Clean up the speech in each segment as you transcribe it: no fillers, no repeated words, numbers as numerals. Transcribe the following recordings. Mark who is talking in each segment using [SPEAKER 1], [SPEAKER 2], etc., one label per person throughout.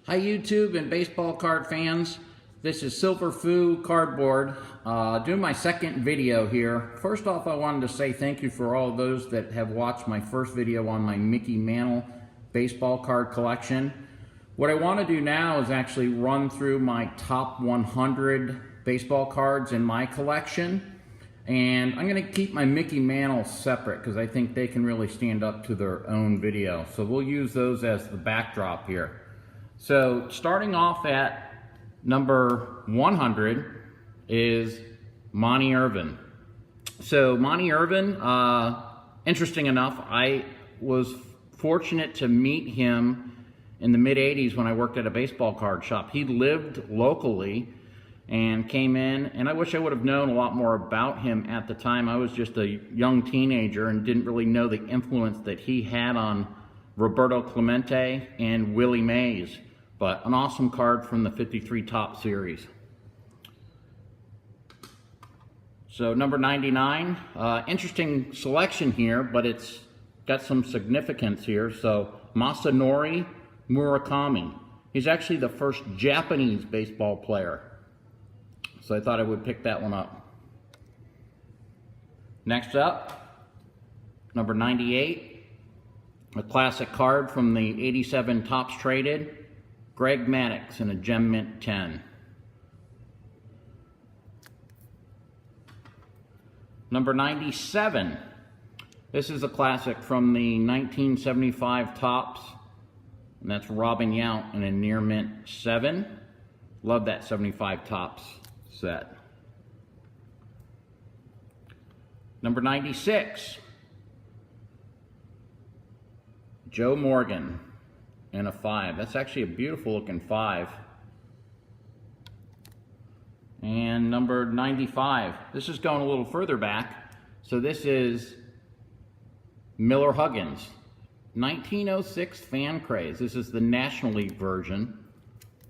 [SPEAKER 1] Hi YouTube and baseball card fans. This is Silver Foo Cardboard doing my second video here. First off, I wanted to say thank you for all those that have watched my first video on my Mickey Mantle baseball card collection. What I want to do now is actually run through my top 100 baseball cards in my collection. And I'm going to keep my Mickey Mantle separate because I think they can really stand up to their own video. So we'll use those as the backdrop here. So starting off at number 100 is Monte Irvin. So Monte Irvin, interesting enough, I was fortunate to meet him in the mid-'80s when I worked at a baseball card shop. He lived locally and came in, and I wish I would have known a lot more about him at the time. I was just a young teenager and didn't really know the influence that he had on Roberto Clemente and Willie Mays. But an awesome card from the 53 Top Series. So number 99, interesting selection here, but it's got some significance here. So Masanori Murakami. He's actually the first Japanese baseball player. So I thought I would pick that one up. Next up, number 98, a classic card from the 87 Topps Traded. Greg Maddux in a Gem Mint 10. Number 97. This is a classic from the 1975 Topps, and that's Robin Yount in a Near Mint 7. Love that 75 Topps set. Number 96. Joe Morgan and a 5. That's actually a beautiful looking 5. And number 95. This is going a little further back. So this is Miller Huggins. 1906 Fan Craze. This is the National League version.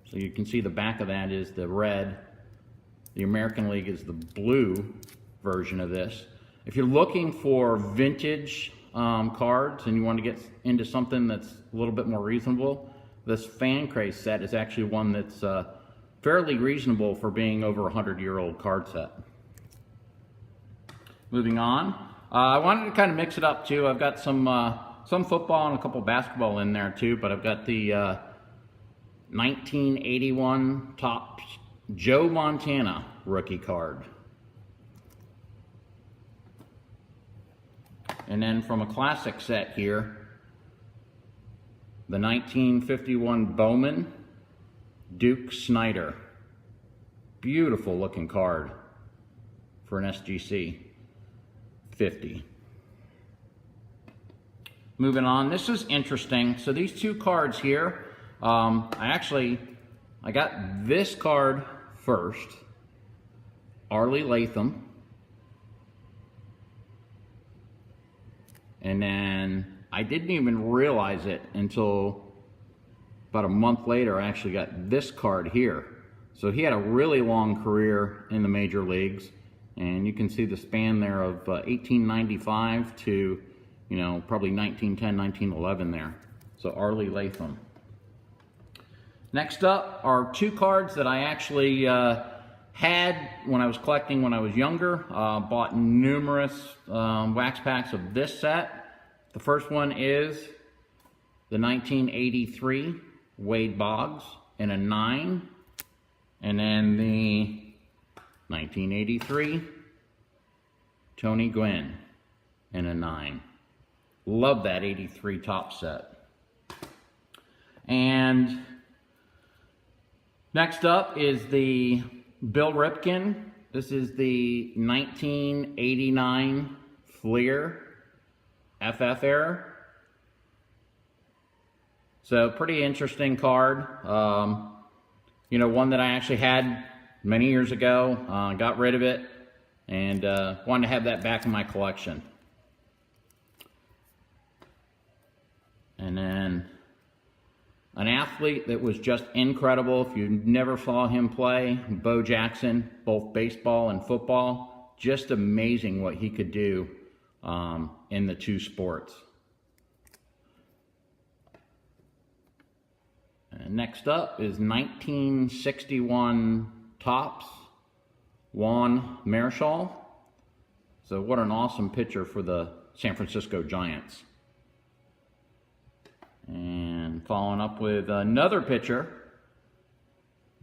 [SPEAKER 1] So you can see the back of that is the red. The American League is the blue version of this. If you're looking for vintage cards and you want to get into something that's a little bit more reasonable, this Fan Craze set is actually one that's fairly reasonable for being over a 100-year-old card set. Moving on, I wanted to kind of mix it up too. I've got some football and a couple basketball in there too, but I've got the 1981 Topps Joe Montana rookie card. And then from a classic set here, the 1951 Bowman Duke Snider. Beautiful looking card for an SGC 50. Moving on, this is interesting. So these two cards here, I got this card first, Arlie Latham. And then I didn't even realize it until about a month later. I actually got this card here. So he had a really long career in the major leagues, and you can see the span there of 1895 to, probably 1910, 1911 there. So Arlie Latham. Next up are two cards that I actually had when I was collecting when I was younger. Bought numerous wax packs of this set. The first one is the 1983 Wade Boggs in a 9. And then the 1983 Tony Gwynn in a 9. Love that 83 Topps set. And next up is the Bill Ripken. This is the 1989 Fleer FF era. So pretty interesting card. One that I actually had many years ago. Got rid of it and wanted to have that back in my collection. And then an athlete that was just incredible. If you never saw him play, Bo Jackson, both baseball and football, just amazing what he could do in the two sports. Next up is 1961 Topps Juan Marichal. So what an awesome pitcher for the San Francisco Giants. And following up with another pitcher,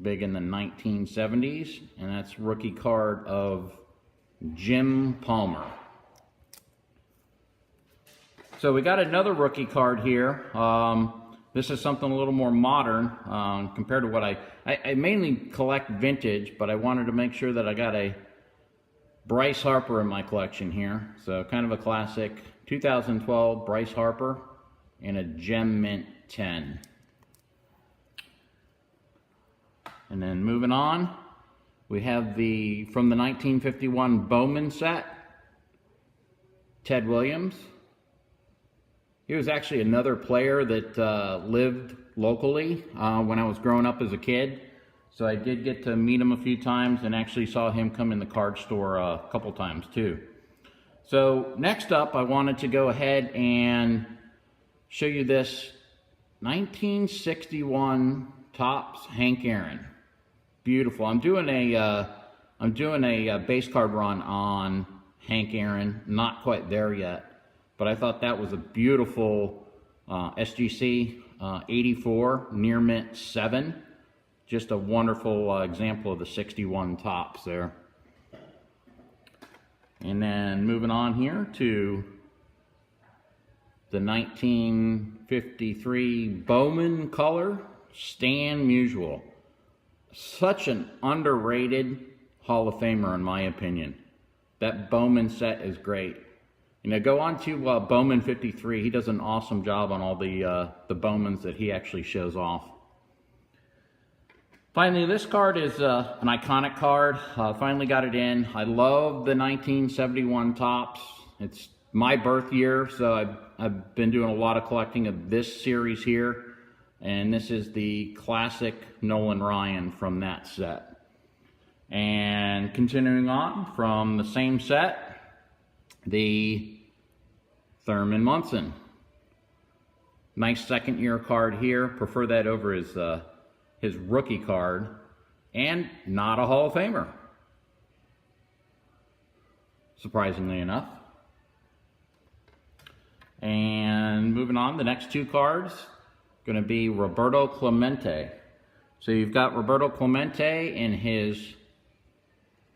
[SPEAKER 1] big in the 1970s, and that's rookie card of Jim Palmer. So we got another rookie card here. This is something a little more modern compared to what I mainly collect vintage, but I wanted to make sure that I got a Bryce Harper in my collection here. So kind of a classic 2012 Bryce Harper in a Gem Mint 10. And then moving on, we have from the 1951 Bowman set, Ted Williams. He was actually another player that lived locally when I was growing up as a kid. So I did get to meet him a few times and actually saw him come in the card store a couple times too. So next up, I wanted to go ahead and show you this 1961 Topps Hank Aaron. Beautiful. I'm doing a base card run on Hank Aaron. Not quite there yet. But I thought that was a beautiful SGC 84 near mint 7. Just a wonderful example of the 61 Topps there. And then moving on here to the 1953 Bowman color, Stan Musial. Such an underrated Hall of Famer in my opinion. That Bowman set is great. You know, go on to Bowman 53. He does an awesome job on all the Bowmans that he actually shows off. Finally, this card is an iconic card. Finally got it in. I love the 1971 Topps. It's my birth year, so I've been doing a lot of collecting of this series here. And this is the classic Nolan Ryan from that set. And continuing on from the same set, the Thurman Munson. Nice second year card here. Prefer that over his rookie card. And not a Hall of Famer, surprisingly enough. And moving on, the next two cards going to be Roberto Clemente. So you've got Roberto Clemente in his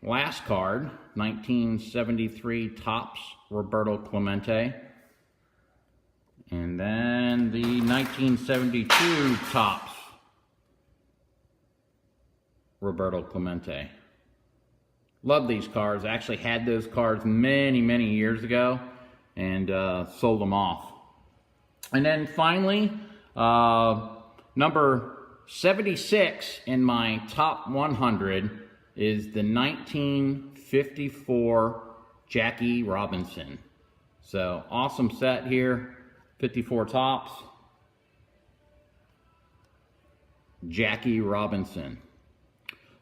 [SPEAKER 1] last card, 1973 Topps Roberto Clemente. And then the 1972 Topps Roberto Clemente. Love these cards. I actually had those cards many, many years ago and sold them off. And then finally, number 76 in my top 100 is the 1954 Jackie Robinson. So awesome set here, 54 Topps, Jackie Robinson.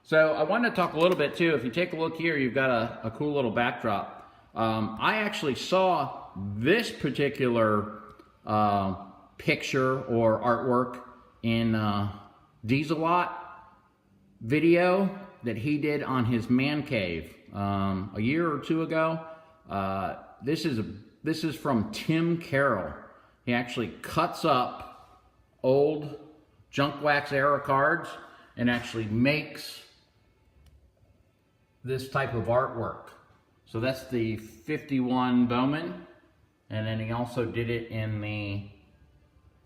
[SPEAKER 1] So I wanted to talk a little bit too. If you take a look here, you've got a cool little backdrop. I actually saw this particular picture or artwork in Dieselot video that he did on his man cave a year or two ago. This is from Tim Carroll. He actually cuts up old junk wax era cards and actually makes this type of artwork. So that's the 51 Bowman, and then he also did it in the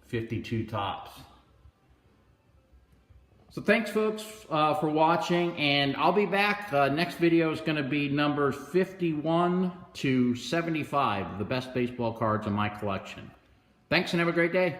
[SPEAKER 1] 52 Topps. So thanks folks for watching, and I'll be back. Next video is going to be numbers 51 to 75, the best baseball cards in my collection. Thanks and have a great day.